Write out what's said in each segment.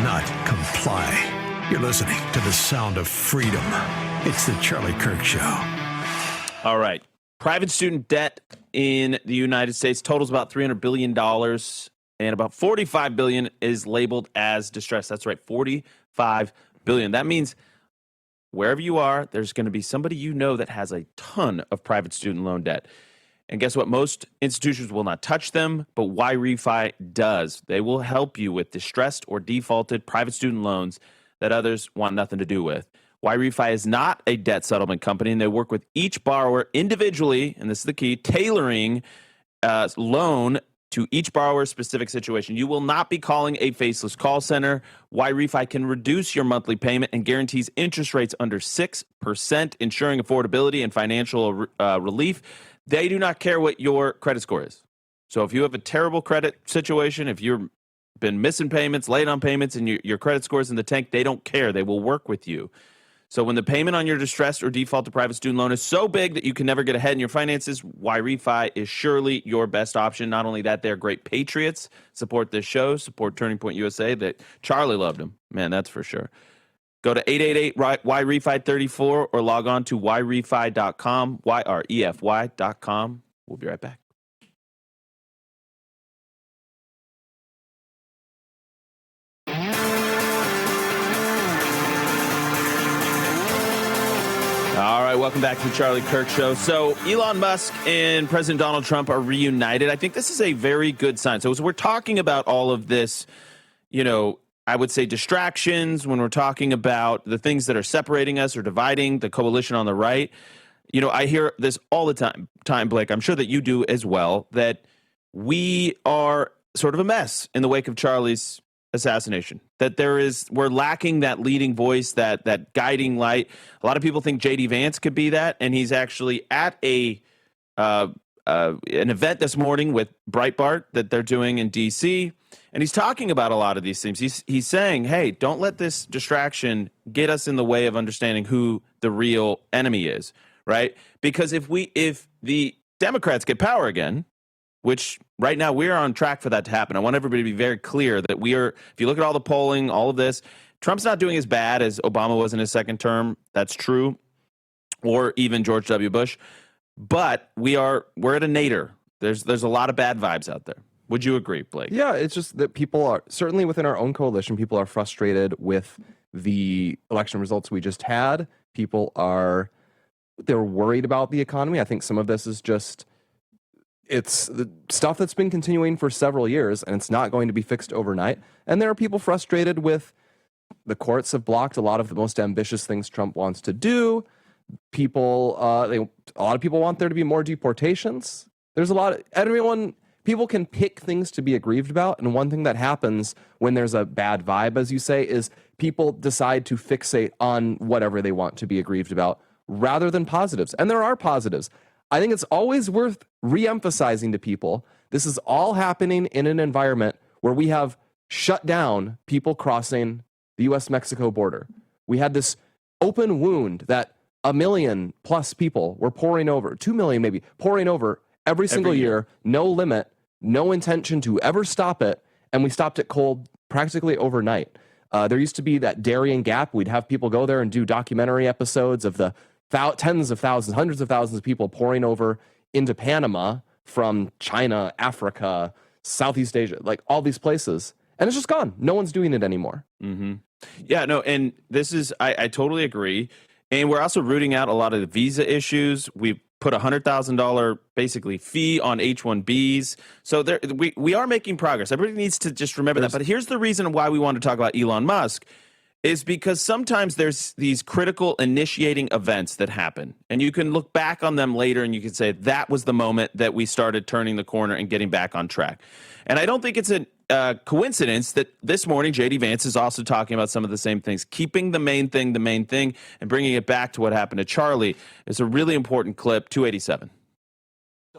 not comply. You're listening to the sound of freedom. It's the Charlie Kirk Show. All right. Private student debt in the United States totals about $300 billion, and about $45 billion is labeled as distress. That's right, $45 billion. That means wherever you are, there's going to be somebody you know that has a ton of private student loan debt. And guess what? Most institutions will not touch them, but Refy does. They will help you with distressed or defaulted private student loans that others want nothing to do with. Refy is not a debt settlement company, and they work with each borrower individually, and this is the key, tailoring loan to each borrower's specific situation. You will not be calling a faceless call center. Refy can reduce your monthly payment and guarantees interest rates under 6%, ensuring affordability and financial relief. They do not care what your credit score is. So if you have a terrible credit situation, if you've been missing payments, late on payments, and your credit score is in the tank, they don't care. They will work with you. So when the payment on your distressed or defaulted private student loan is so big that you can never get ahead in your finances, Refy is surely your best option. Not only that, they're great patriots. Support this show. Support Turning Point USA. That Charlie loved them. Man, that's for sure. Go to 888-YREFI34 or log on to yrefy.com, YREFY.com. We'll be right back. All right, welcome back to the Charlie Kirk Show. So Elon Musk and President Donald Trump are reunited. I think this is a very good sign. So as we're talking about all of this, I would say distractions, when we're talking about the things that are separating us or dividing the coalition on the right, I hear this all the time, Blake. I'm sure that you do as well, that we are sort of a mess in the wake of Charlie's assassination, that we're lacking that leading voice, that guiding light. A lot of people think J.D. Vance could be that, and he's actually at an event this morning with Breitbart that they're doing in D.C., and he's talking about a lot of these things. He's saying, hey, don't let this distraction get us in the way of understanding who the real enemy is, right? Because if the Democrats get power again, which right now we're on track for that to happen. I want everybody to be very clear that if you look at all the polling, all of this, Trump's not doing as bad as Obama was in his second term. That's true. Or even George W. Bush. But we're at a nadir. There's a lot of bad vibes out there. Would you agree, Blake? Yeah, it's just that people are, certainly within our own coalition, people are frustrated with the election results we just had. They're worried about the economy. I think some of this is just, it's the stuff that's been continuing for several years, and it's not going to be fixed overnight. And there are people frustrated with the courts have blocked a lot of the most ambitious things Trump wants to do. A lot of people want there to be more deportations. There's people can pick things to be aggrieved about. And one thing that happens when there's a bad vibe, as you say, is people decide to fixate on whatever they want to be aggrieved about rather than positives. And there are positives. I think it's always worth re-emphasizing to people, this is all happening in an environment where we have shut down people crossing the U.S.-Mexico border. We had this open wound that 1 million plus people were pouring over, 2 million maybe, pouring over every single year, no limit, no intention to ever stop it, and we stopped it cold practically overnight. There used to be that Darién Gap. We'd have people go there and do documentary episodes of the tens of thousands, hundreds of thousands of people pouring over into Panama from China, Africa, Southeast Asia, like all these places. And it's just gone. No one's doing it anymore. Mm-hmm. Yeah, no, and this is, I totally agree. And we're also rooting out a lot of the visa issues. We put $100,000 basically fee on H-1Bs. So we are making progress. Everybody needs to just remember that. But here's the reason why we want to talk about Elon Musk is because sometimes there's these critical initiating events that happen. And you can look back on them later and you can say that was the moment that we started turning the corner and getting back on track. And I don't think it's a coincidence that this morning J.D. Vance is also talking about some of the same things. Keeping the main thing, and bringing it back to what happened to Charlie is a really important clip. 287.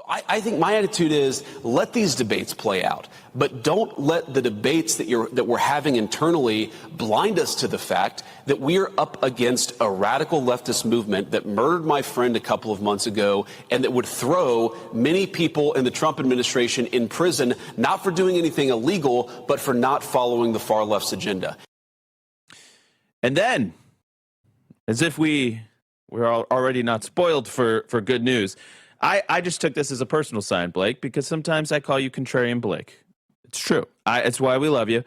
I think my attitude is let these debates play out, but don't let the debates that we're having internally blind us to the fact that we are up against a radical leftist movement that murdered my friend a couple of months ago and that would throw many people in the Trump administration in prison, not for doing anything illegal, but for not following the far left's agenda. And then, as if we're already not spoiled for good news, I just took this as a personal sign, Blake, because sometimes I call you Contrarian Blake. It's true. It's why we love you.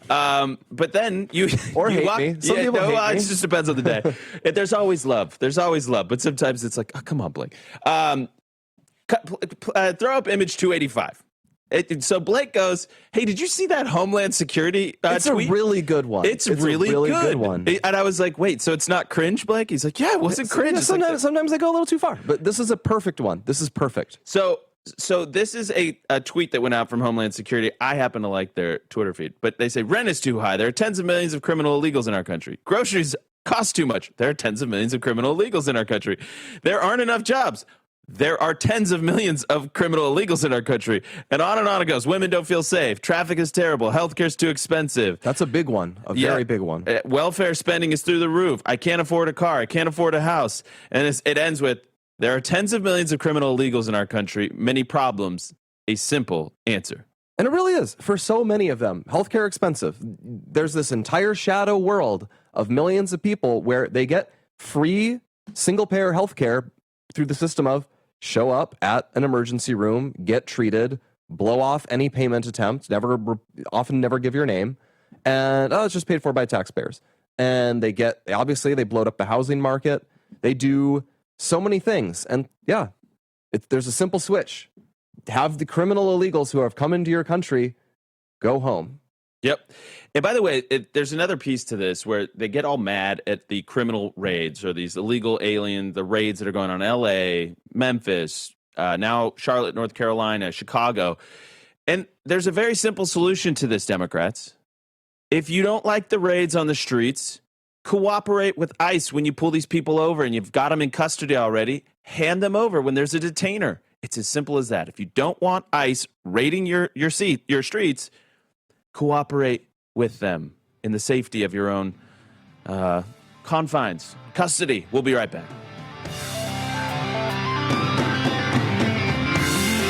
But then you or you hate me. Some people hate me. It just depends on the day. There's always love. But sometimes it's like, oh, come on, Blake. Throw up image 285. So Blake goes, hey, did you see that Homeland Security it's tweet? A really good one. It's really good one. And I was like, wait, so it's not cringe, Blake? He's like, yeah, it wasn't cringe. Sometimes I go a little too far, but this is a perfect one. This is perfect. So this is a tweet that went out from Homeland Security. I happen to like their Twitter feed, but they say rent is too high. There are tens of millions of criminal illegals in our country. Groceries cost too much. There are tens of millions of criminal illegals in our country. There aren't enough jobs. There are tens of millions of criminal illegals in our country. And on it goes. Women don't feel safe. Traffic is terrible. Healthcare's too expensive. That's a big one. Very big one. Welfare spending is through the roof. I can't afford a car. I can't afford a house. And it ends with, there are tens of millions of criminal illegals in our country. Many problems. A simple answer. And it really is. For so many of them, healthcare expensive. There's this entire shadow world of millions of people where they get free single-payer healthcare through the system of show up at an emergency room, get treated, blow off any payment attempt, often never give your name, and it's just paid for by taxpayers. And they blowed up the housing market. They do so many things. And yeah, there's a simple switch. Have the criminal illegals who have come into your country go home. Yep. And by the way, there's another piece to this where they get all mad at the criminal raids or these illegal the raids that are going on in L.A., Memphis, now Charlotte, North Carolina, Chicago. And there's a very simple solution to this, Democrats. If you don't like the raids on the streets, cooperate with ICE when you pull these people over and you've got them in custody already. Hand them over when there's a detainer. It's as simple as that. If you don't want ICE raiding your streets, cooperate with them in the safety of your own confines. Custody. We'll be right back.